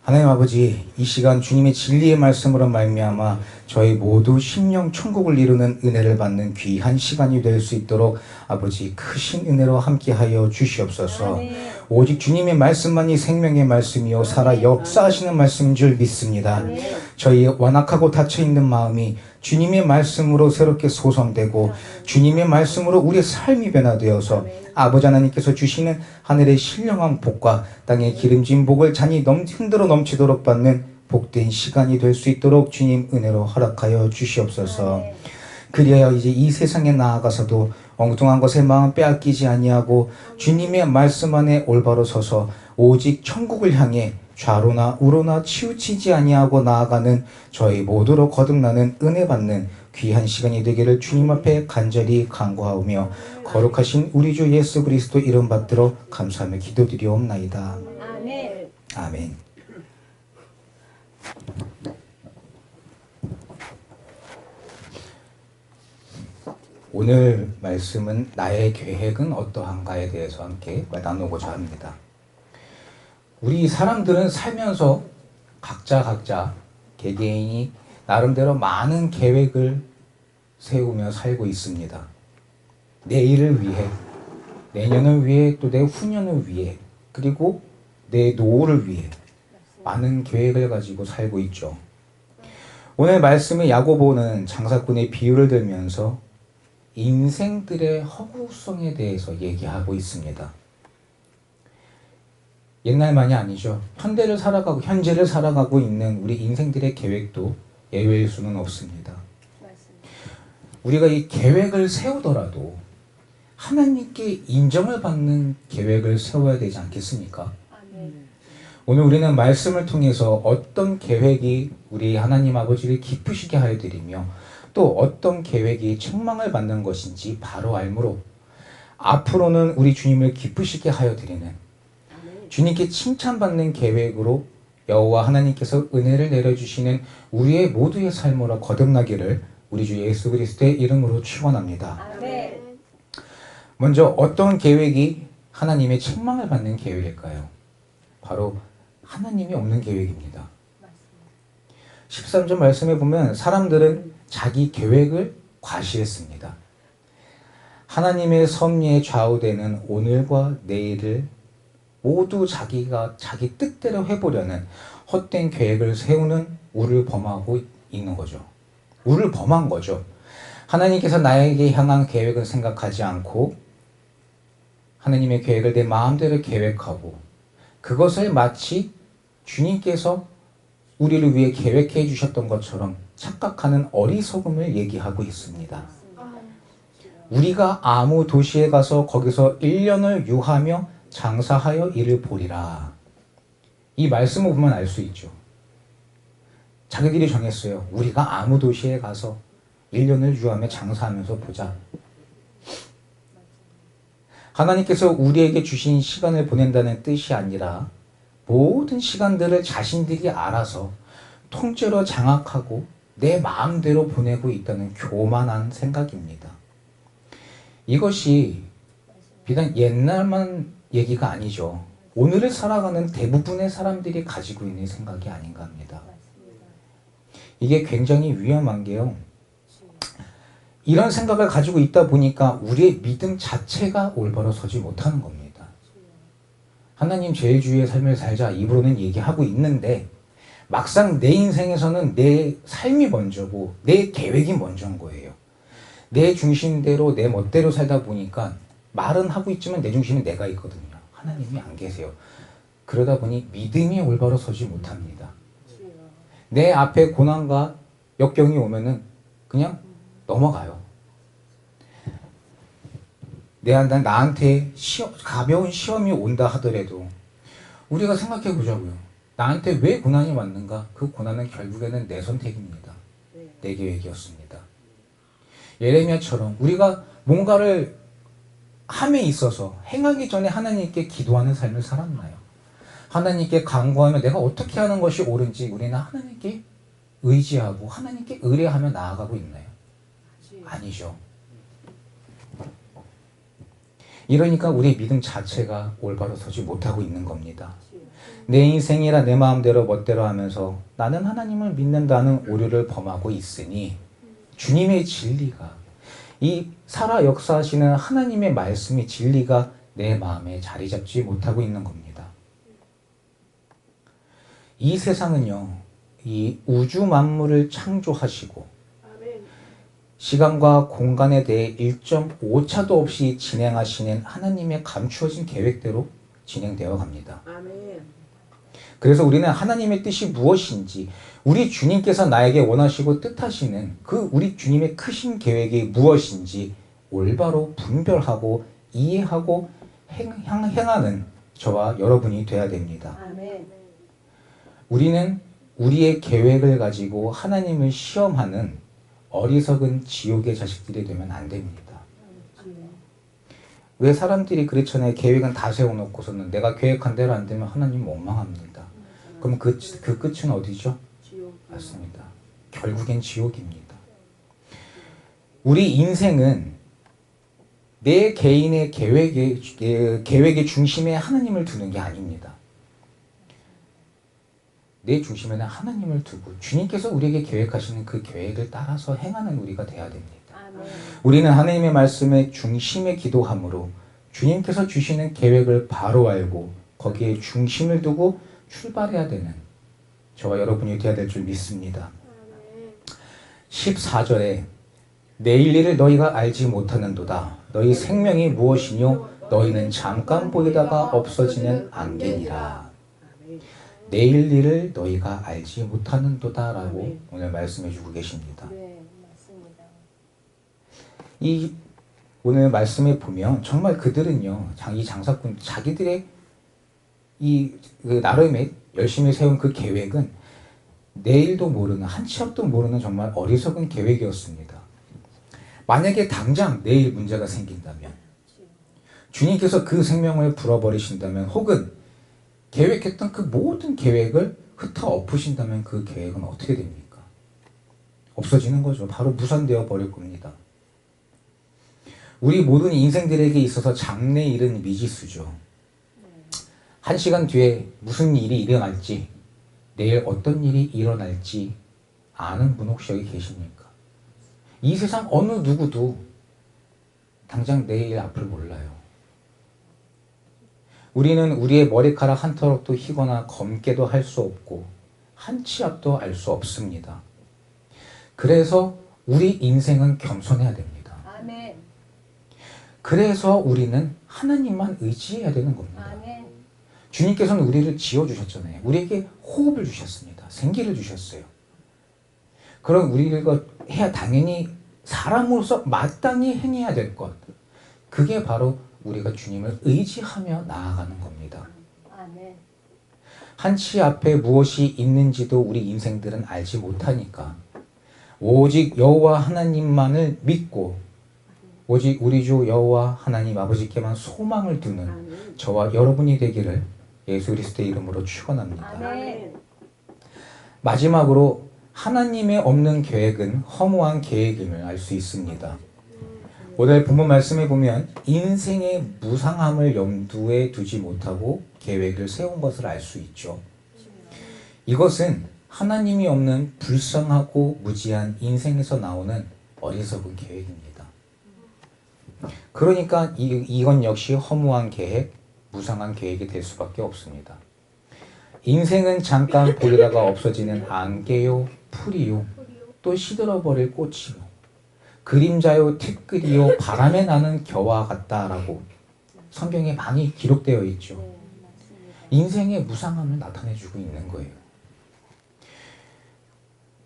하나님 아버지, 이 시간 주님의 진리의 말씀으로 말미암아 저희 모두 심령 천국을 이루는 은혜를 받는 귀한 시간이 될 수 있도록 아버지 크신 은혜로 함께하여 주시옵소서. 오직 주님의 말씀만이 생명의 말씀이요 살아 역사하시는 말씀인 줄 믿습니다. 저희 완악하고 닫혀있는 마음이 주님의 말씀으로 새롭게 소성되고 주님의 말씀으로 우리의 삶이 변화되어서 아버지 하나님께서 주시는 하늘의 신령한 복과 땅의 기름진 복을 잔이 흔들어 넘치도록 받는 복된 시간이 될 수 있도록 주님 은혜로 허락하여 주시옵소서. 그리하여 이제 이 세상에 나아가서도 엉뚱한 것에 마음 빼앗기지 아니하고 주님의 말씀 안에 올바로 서서 오직 천국을 향해 좌로나 우로나 치우치지 아니하고 나아가는 저희 모두로 거듭나는 은혜 받는 귀한 시간이 되기를 주님 앞에 간절히 간구하오며 거룩하신 우리 주 예수 그리스도 이름 받들어 감사하며 기도드리옵나이다. 아멘. 아멘. 오늘 말씀은 나의 계획은 어떠한가에 대해서 함께 나누고자 합니다. 우리 사람들은 살면서 각자 개개인이 나름대로 많은 계획을 세우며 살고 있습니다. 내일을 위해, 내년을 위해, 또 내 후년을 위해, 그리고 내 노후를 위해 많은 계획을 가지고 살고 있죠. 오늘 말씀의 야고보는 장사꾼의 비유를 들면서 인생들의 허구성에 대해서 얘기하고 있습니다. 옛날만이 아니죠. 현재를 살아가고 있는 우리 인생들의 계획도 예외일 수는 없습니다. 우리가 이 계획을 세우더라도 하나님께 인정을 받는 계획을 세워야 되지 않겠습니까? 오늘 우리는 말씀을 통해서 어떤 계획이 우리 하나님 아버지를 기쁘시게 하여 드리며 또 어떤 계획이 책망을 받는 것인지 바로 알므로 앞으로는 우리 주님을 기쁘시게 하여 드리는 주님께 칭찬받는 계획으로 여호와 하나님께서 은혜를 내려주시는 우리의 모두의 삶으로 거듭나기를 우리 주 예수 그리스도의 이름으로 축원합니다. 먼저 어떤 계획이 하나님의 책망을 받는 계획일까요? 바로 하나님이 없는 계획입니다. 13절 말씀에 보면 사람들은 자기 계획을 과시했습니다. 하나님의 섭리에 좌우되는 오늘과 내일을 모두 자기가 자기 뜻대로 해보려는 헛된 계획을 세우는 우를 범하고 있는 거죠. 우를 범한 거죠. 하나님께서 나에게 향한 계획은 생각하지 않고 하나님의 계획을 내 마음대로 계획하고 그것을 마치 주님께서 우리를 위해 계획해 주셨던 것처럼 착각하는 어리석음을 얘기하고 있습니다. 우리가 아무 도시에 가서 거기서 1년을 유하며 장사하여 이를 보리라. 이 말씀을 보면 알 수 있죠. 자기들이 정했어요. 우리가 아무 도시에 가서 1년을 유하며 장사하면서 보자. 하나님께서 우리에게 주신 시간을 보낸다는 뜻이 아니라 모든 시간들을 자신들이 알아서 통째로 장악하고 내 마음대로 보내고 있다는 교만한 생각입니다. 이것이 비단 옛날만 얘기가 아니죠. 오늘을 살아가는 대부분의 사람들이 가지고 있는 생각이 아닌가 합니다. 이게 굉장히 위험한 게요. 이런 생각을 가지고 있다 보니까 우리의 믿음 자체가 올바로 서지 못하는 겁니다. 하나님 제일주의의 삶을 살자 입으로는 얘기하고 있는데 막상 내 인생에서는 내 삶이 먼저고 내 계획이 먼저인 거예요. 내 중심대로 내 멋대로 살다 보니까 말은 하고 있지만 내 중심은 내가 있거든요. 하나님이 안 계세요. 그러다 보니 믿음이 올바로 서지 못합니다. 내 앞에 고난과 역경이 오면은 그냥 넘어가요. 나한테 가벼운 시험이 온다 하더라도 우리가 생각해 보자고요. 나한테 왜 고난이 왔는가? 그 고난은 결국에는 내 선택입니다. 내 계획이었습니다. 예레미야처럼 우리가 뭔가를 함에 있어서 행하기 전에 하나님께 기도하는 삶을 살았나요? 하나님께 간구하며 내가 어떻게 하는 것이 옳은지 우리는 하나님께 의지하고 하나님께 의뢰하며 나아가고 있나요? 아니죠. 이러니까 우리의 믿음 자체가 올바로 서지 못하고 있는 겁니다. 내 인생이라 내 마음대로 멋대로 하면서 나는 하나님을 믿는다는 오류를 범하고 있으니 주님의 진리가, 이 살아 역사하시는 하나님의 말씀의 진리가 내 마음에 자리 잡지 못하고 있는 겁니다. 이 세상은요, 이 우주 만물을 창조하시고 시간과 공간에 대해 1.5차도 없이 진행하시는 하나님의 감추어진 계획대로 진행되어 갑니다. 그래서 우리는 하나님의 뜻이 무엇인지, 우리 주님께서 나에게 원하시고 뜻하시는 그 우리 주님의 크신 계획이 무엇인지 올바로 분별하고 이해하고 행하는 저와 여러분이 되어야 됩니다. 우리는 우리의 계획을 가지고 하나님을 시험하는 어리석은 지옥의 자식들이 되면 안 됩니다. 왜 사람들이 그렇잖아요. 계획은 다 세워놓고서는 내가 계획한 대로 안 되면 하나님 원망합니다. 그럼 그 끝은 어디죠? 맞습니다. 결국엔 지옥입니다. 우리 인생은 내 개인의 계획의 중심에 하나님을 두는 게 아닙니다. 내 중심에는 하나님을 두고 주님께서 우리에게 계획하시는 그 계획을 따라서 행하는 우리가 되어야 됩니다. 우리는 하나님의 말씀의 중심에 기도함으로 주님께서 주시는 계획을 바로 알고 거기에 중심을 두고 출발해야 되는 저와 여러분이 되어야 될 줄 믿습니다. 14절에 내일 일을 너희가 알지 못하는도다. 너희 생명이 무엇이뇨? 너희는 잠깐 보이다가 없어지는 안개니라. 내일 일을 너희가 알지 못하는도다 라고 오늘 말씀해 주고 계십니다. 네, 맞습니다. 이 오늘 말씀에 보면 정말 그들은요, 이 장사꾼 자기들의 그 나름의 열심히 세운 그 계획은 내일도 모르는, 한 치 앞도 모르는 정말 어리석은 계획이었습니다. 만약에 당장 내일 문제가 생긴다면, 주님께서 그 생명을 불어버리신다면, 혹은 계획했던 그 모든 계획을 흩어 엎으신다면 그 계획은 어떻게 됩니까? 없어지는 거죠. 바로 무산되어 버릴 겁니다. 우리 모든 인생들에게 있어서 장래일은 미지수죠. 한 시간 뒤에 무슨 일이 일어날지, 내일 어떤 일이 일어날지 아는 분 혹시 여기 계십니까? 이 세상 어느 누구도 당장 내일 앞을 몰라요. 우리는 우리의 머리카락 한 털도 희거나 검게도 할 수 없고 한 치 앞도 알 수 없습니다. 그래서 우리 인생은 겸손해야 됩니다. 아멘. 그래서 우리는 하나님만 의지해야 되는 겁니다. 아멘. 주님께서는 우리를 지어주셨잖아요. 우리에게 호흡을 주셨습니다. 생기를 주셨어요. 그럼 우리가 해야 당연히 사람으로서 마땅히 행해야 될 것, 그게 바로 우리가 주님을 의지하며 나아가는 겁니다. 아멘. 한치 앞에 무엇이 있는지도 우리 인생들은 알지 못하니까 오직 여호와 하나님만을 믿고 오직 우리 주 여호와 하나님 아버지께만 소망을 두는 저와 여러분이 되기를 예수 그리스도의 이름으로 축원합니다. 아멘. 마지막으로 하나님의 없는 계획은 허무한 계획임을 알 수 있습니다. 오늘 본문 말씀에 보면 인생의 무상함을 염두에 두지 못하고 계획을 세운 것을 알 수 있죠. 이것은 하나님이 없는 불쌍하고 무지한 인생에서 나오는 어리석은 계획입니다. 그러니까 이건 역시 허무한 계획, 무상한 계획이 될 수밖에 없습니다. 인생은 잠깐 보이다가 없어지는 안개요, 풀이요, 또 시들어버릴 꽃이요, 그림자요, 티끌이요, 바람에 나는 겨와 같다라고 성경에 많이 기록되어 있죠. 인생의 무상함을 나타내주고 있는 거예요.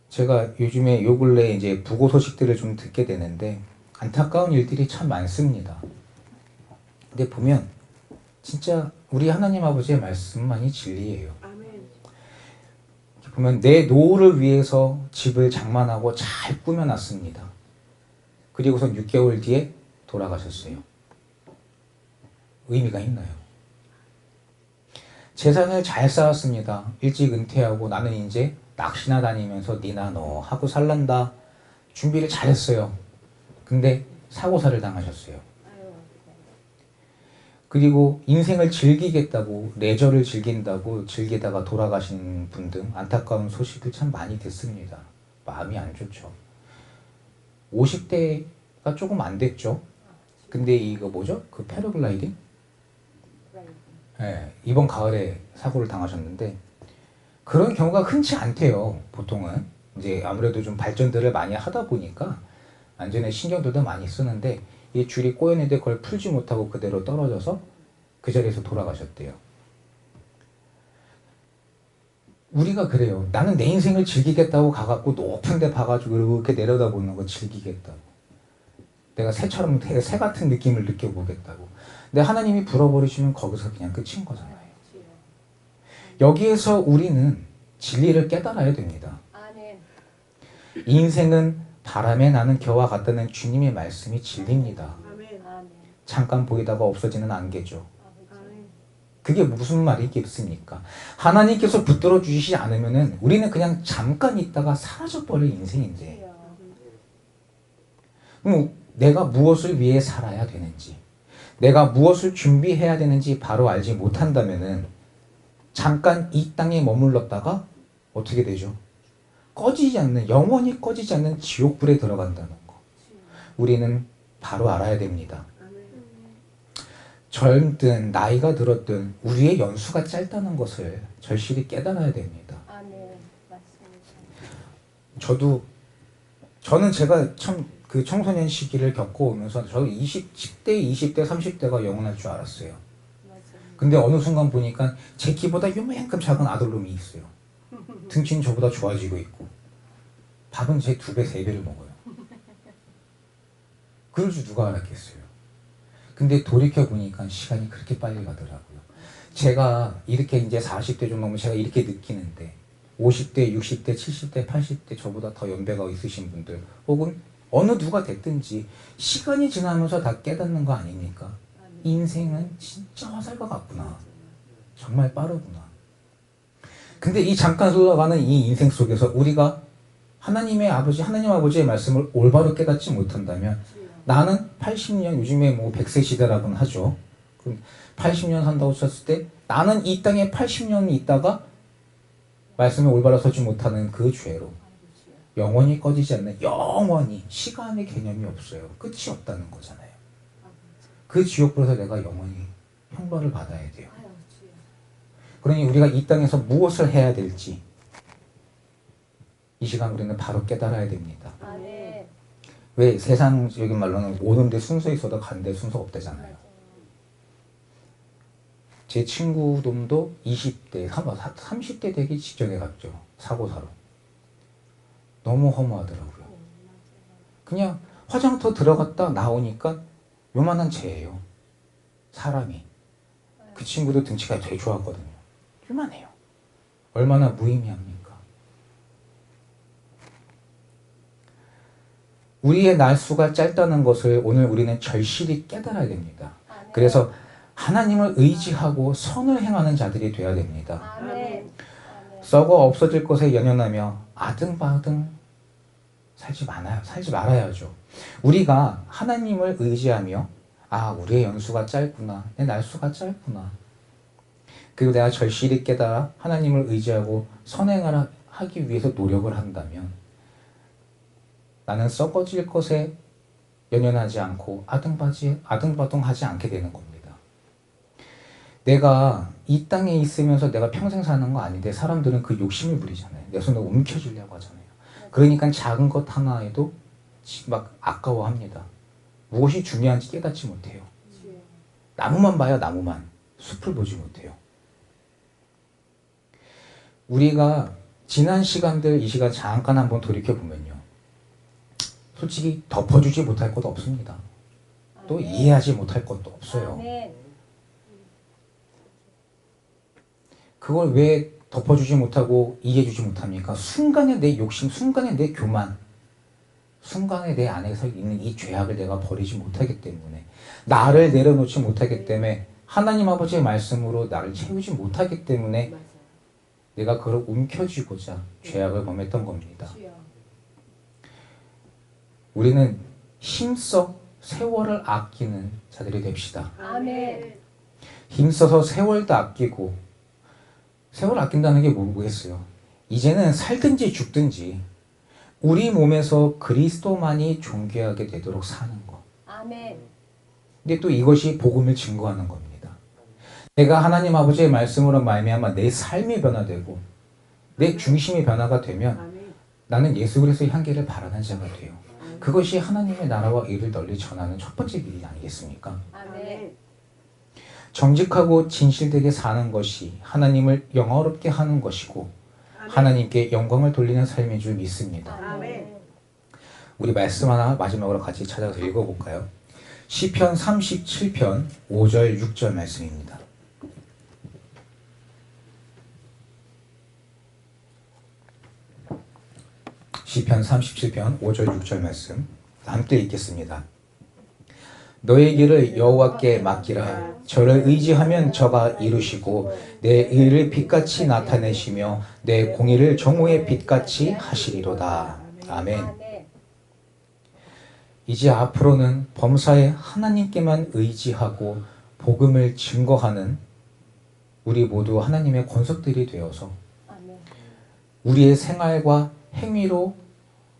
제가 요즘에 요 근래 이제 부고 소식들을 좀 듣게 되는데 안타까운 일들이 참 많습니다. 근데 보면 진짜 우리 하나님 아버지의 말씀만이 진리예요. 보면 내 노후를 위해서 집을 장만하고 잘 꾸며놨습니다. 그리고선 6개월 뒤에 돌아가셨어요. 의미가 있나요? 재산을 잘 쌓았습니다. 일찍 은퇴하고 나는 이제 낚시나 다니면서 니나 너 하고 살란다. 준비를 잘했어요. 근데 사고사를 당하셨어요. 그리고 인생을 즐기겠다고 레저를 즐긴다고 즐기다가 돌아가신 분 등 안타까운 소식을 참 많이 듣습니다. 마음이 안 좋죠. 50대가 조금 안 됐죠. 근데 이거 뭐죠? 그 패러글라이딩? 네, 이번 가을에 사고를 당하셨는데 그런 경우가 흔치 않대요. 보통은 이제 아무래도 좀 발전들을 많이 하다 보니까 안전에 신경들도 많이 쓰는데 이 줄이 꼬였는데 그걸 풀지 못하고 그대로 떨어져서 그 자리에서 돌아가셨대요. 우리가 그래요. 나는 내 인생을 즐기겠다고 가갖고 높은 데 봐가지고 이렇게 내려다보는 거 즐기겠다고. 내가 새처럼 새 같은 느낌을 느껴보겠다고. 근데 하나님이 불어버리시면 거기서 그냥 끝인 거잖아요. 여기에서 우리는 진리를 깨달아야 됩니다. 아멘. 인생은 바람에 나는 겨와 같다는 주님의 말씀이 진리입니다. 아멘. 잠깐 보이다가 없어지는 안개죠. 아멘. 그게 무슨 말이겠습니까? 하나님께서 붙들어 주시지 않으면은 우리는 그냥 잠깐 있다가 사라져버릴 인생인데, 내가 무엇을 위해 살아야 되는지, 내가 무엇을 준비해야 되는지 바로 알지 못한다면은 잠깐 이 땅에 머물렀다가 어떻게 되죠? 꺼지지 않는, 영원히 꺼지지 않는 지옥불에 들어간다는 거. 우리는 바로 알아야 됩니다. 젊든 나이가 들었든 우리의 연수가 짧다는 것을 절실히 깨달아야 됩니다. 아멘. 맞습니다. 저는 제가 참 그 청소년 시기를 겪어오면서 저도 10대, 20대, 30대가 영원할 줄 알았어요. 맞아요. 근데 어느 순간 보니까 제 키보다 요만큼 작은 아들놈이 있어요. 등치는 저보다 좋아지고 있고 밥은 제 2배, 3배를 먹어요. 그럴 줄 누가 알았겠어요. 근데 돌이켜보니까 시간이 그렇게 빨리 가더라고요. 제가 이렇게 이제 40대 좀 넘으면 제가 이렇게 느끼는데 50대, 60대, 70대, 80대 저보다 더 연배가 있으신 분들 혹은 어느 누가 됐든지 시간이 지나면서 다 깨닫는 거 아닙니까? 인생은 진짜 화살과 같구나. 정말 빠르구나. 근데 이 잠깐 흘러가는 이 인생 속에서 우리가 하나님 아버지의 말씀을 올바로 깨닫지 못한다면 나는 80년, 요즘에 뭐 100세 시대라고는 하죠. 80년 산다고 쳤을 때 나는 이 땅에 80년 있다가 말씀에 올바로 서지 못하는 그 죄로 영원히 꺼지지 않는, 영원히 시간의 개념이 없어요. 끝이 없다는 거잖아요. 그 지옥불에서 내가 영원히 형벌을 받아야 돼요. 그러니 우리가 이 땅에서 무엇을 해야 될지 이 시간 우리는 바로 깨달아야 됩니다. 아멘. 왜 세상적인 말로는 오는데 순서 있어도 가는데 순서 없대잖아요. 제 친구놈도 20대, 30대 되기 직전에 갔죠. 사고사로. 너무 허무하더라고요. 그냥 화장터 들어갔다 나오니까 요만한 죄예요. 사람이. 그 친구도 등치가 되게 좋았거든요. 요만해요. 얼마나 무의미합니까? 우리의 날수가 짧다는 것을 오늘 우리는 절실히 깨달아야 됩니다. 그래서 하나님을 의지하고 선을 행하는 자들이 되어야 됩니다. 아멘. 썩어 없어질 것에 연연하며 아등바등 살지 말아야죠. 우리가 하나님을 의지하며 우리의 연수가 짧구나, 내 날수가 짧구나, 그리고 내가 절실히 깨달아 하나님을 의지하고 선행을 하기 위해서 노력을 한다면 나는 썩어질 것에 연연하지 않고 아등바등하지 않게 되는 겁니다. 내가 이 땅에 있으면서 내가 평생 사는 거 아닌데 사람들은 그 욕심을 부리잖아요. 내 손을 움켜쥐려고 하잖아요. 그러니까 작은 것 하나에도 막 아까워합니다. 무엇이 중요한지 깨닫지 못해요. 나무만 봐요, 나무만. 숲을 보지 못해요. 우리가 지난 시간들, 이 시간 잠깐 한번 돌이켜보면요. 솔직히 덮어주지 못할 것도 없습니다. 또 이해하지 못할 것도 없어요. 아멘. 그걸 왜 덮어주지 못하고 이해해주지 못합니까? 순간의 내 욕심, 순간의 내 교만, 순간에 내 안에서 있는 이 죄악을 내가 버리지 못하기 때문에, 나를 내려놓지 못하기 때문에, 하나님 아버지의 말씀으로 나를 채우지 못하기 때문에 내가 그걸 움켜쥐고자 죄악을 범했던 겁니다. 우리는 힘써 세월을 아끼는 자들이 됩시다. 아멘. 힘써서 세월도 아끼고, 세월 아낀다는 게 뭐겠어요? 이제는 살든지 죽든지 우리 몸에서 그리스도만이 존귀하게 되도록 사는 거. 아멘. 근데 또 이것이 복음을 증거하는 겁니다. 내가 하나님 아버지의 말씀으로 말미암아 내 삶이 변화되고 내 중심이 변화가 되면 나는 예수 그리스도의 향기를 바라는 자가 돼요. 그것이 하나님의 나라와 일을 널리 전하는 첫 번째 길이 아니겠습니까? 아멘. 정직하고 진실되게 사는 것이 하나님을 영화롭게 하는 것이고 하나님께 영광을 돌리는 삶인 줄 믿습니다. 아멘. 우리 말씀 하나 마지막으로 같이 찾아서 읽어볼까요? 시편 37편 5절 6절 말씀입니다. 시편 37편 5절 6절 말씀 함께 읽겠습니다. 너의 길을 여호와께 맡기라. 저를 의지하면 저가 이루시고 내 의를 빛같이 나타내시며 내 공의를 정오의 빛같이 하시리로다. 아멘. 아멘. 이제 앞으로는 범사에 하나님께만 의지하고 복음을 증거하는 우리 모두 하나님의 권속들이 되어서 아멘. 우리의 생활과 행위로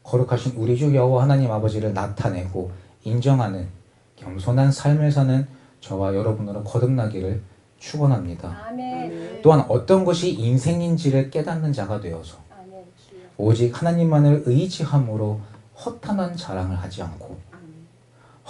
거룩하신 우리 주 여호와 하나님 아버지를 나타내고 인정하는 겸손한 삶을 사는 저와 여러분으로 거듭나기를 축원합니다. 아멘. 또한 어떤 것이 인생인지를 깨닫는 자가 되어서 아멘. 주여. 오직 하나님만을 의지함으로 허탄한 자랑을 하지 않고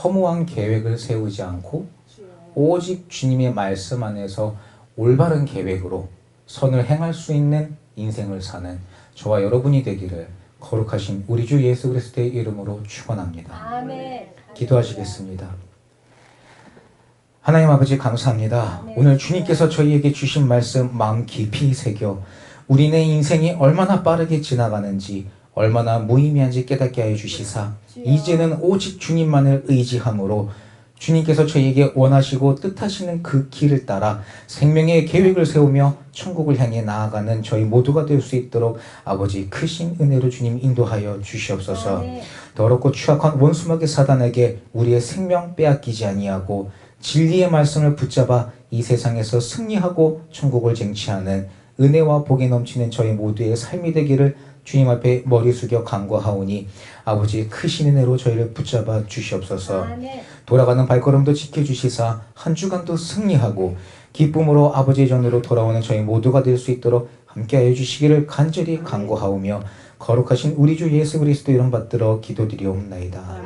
허무한 계획을 세우지 않고 주여. 오직 주님의 말씀 안에서 올바른 계획으로 선을 행할 수 있는 인생을 사는 저와 여러분이 되기를 거룩하신 우리 주 예수 그리스도의 이름으로 축원합니다. 아멘. 기도하시겠습니다. 하나님 아버지 감사합니다. 오늘 주님께서 저희에게 주신 말씀 마음 깊이 새겨 우리네 인생이 얼마나 빠르게 지나가는지 얼마나 무의미한지 깨닫게 하여 주시사 이제는 오직 주님만을 의지함으로 주님께서 저희에게 원하시고 뜻하시는 그 길을 따라 생명의 계획을 세우며 천국을 향해 나아가는 저희 모두가 될 수 있도록 아버지 크신 은혜로 주님 인도하여 주시옵소서. 아멘. 더럽고 추악한 원수막의 사단에게 우리의 생명 빼앗기지 아니하고 진리의 말씀을 붙잡아 이 세상에서 승리하고 천국을 쟁취하는 은혜와 복이 넘치는 저희 모두의 삶이 되기를 주님 앞에 머리 숙여 간구하오니 아버지 크신 은혜로 저희를 붙잡아 주시옵소서. 아멘. 돌아가는 발걸음도 지켜주시사 한 주간도 승리하고 기쁨으로 아버지의 전으로 돌아오는 저희 모두가 될 수 있도록 함께하여 주시기를 간절히 간구하오며 거룩하신 우리 주 예수 그리스도 이름 받들어 기도드리옵나이다.